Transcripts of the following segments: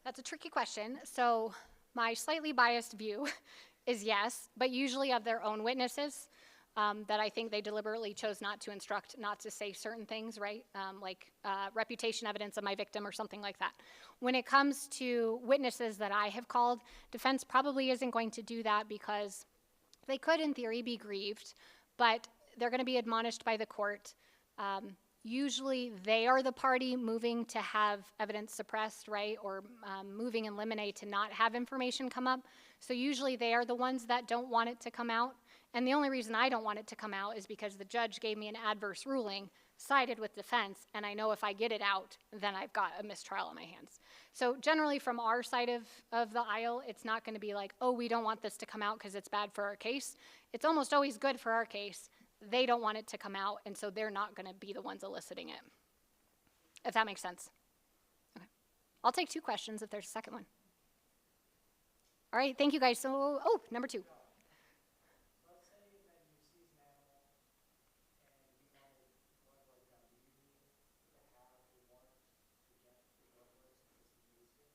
That's a tricky question. So my slightly biased view is yes, but usually of their own witnesses, that I think they deliberately chose not to instruct, not to say certain things, right? Like reputation evidence of my victim or something like that. When it comes to witnesses that I have called, defense probably isn't going to do that because they could, in theory, be grieved, but they're going to be admonished by the court. Usually they are the party moving to have evidence suppressed, right, or moving in limine to not have information come up. So usually they are the ones that don't want it to come out. And the only reason I don't want it to come out is because the judge gave me an adverse ruling, sided with defense, and I know if I get it out, then I've got a mistrial on my hands. So generally from our side of the aisle, it's not going to be like, oh, we don't want this to come out because it's bad for our case. It's almost always good for our case. They don't want it to come out, and so they're not going to be the ones eliciting it, if that makes sense. Okay. I'll take 2 questions if there's a second one. All right, thank you guys. So, number 2. Let's say that you seize an animal and you know blood work done. Do you need to have a warrant to get the blood work since it's used?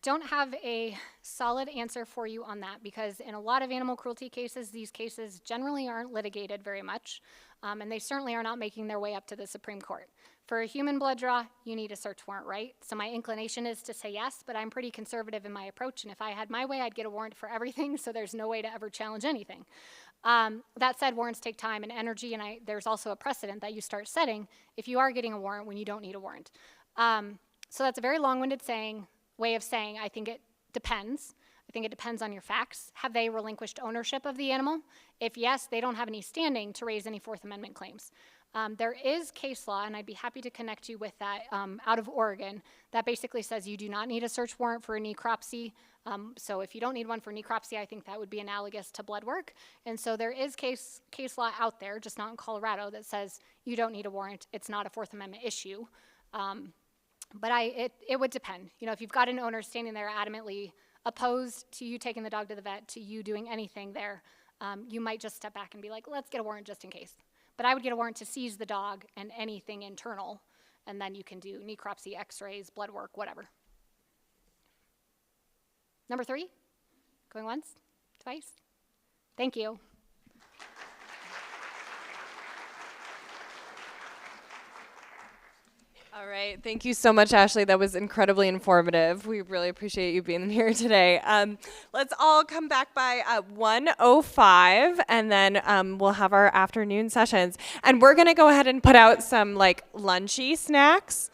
Don't have a solid answer for you on that because in a lot of animal cruelty cases, these cases generally aren't litigated very much, and they certainly are not making their way up to the Supreme Court. For a human blood draw, you need a search warrant, right? So my inclination is to say yes, but I'm pretty conservative in my approach, and if I had my way, I'd get a warrant for everything, so there's no way to ever challenge anything. That said, warrants take time and energy, and there's also a precedent that you start setting if you are getting a warrant when you don't need a warrant. So that's a very long-winded way of saying I think it depends. I think it depends on your facts. Have they relinquished ownership of the animal? If yes, they don't have any standing to raise any Fourth Amendment claims. There is case law, and I'd be happy to connect you with that out of Oregon, that basically says you do not need a search warrant for a necropsy. So if you don't need one for necropsy, I think that would be analogous to blood work. And so there is case law out there, just not in Colorado, that says you don't need a warrant. It's not a Fourth Amendment issue. But it would depend. You know, if you've got an owner standing there adamantly opposed to you taking the dog to the vet, to you doing anything there, you might just step back and be like, let's get a warrant just in case. But I would get a warrant to seize the dog and anything internal, and then you can do necropsy, x-rays, blood work, whatever. Number 3, going once, twice. Thank you. All right, thank you so much, Ashley. That was incredibly informative. We really appreciate you being here today. Let's all come back by 1:05, and then we'll have our afternoon sessions. And we're gonna go ahead and put out some like lunchy snacks.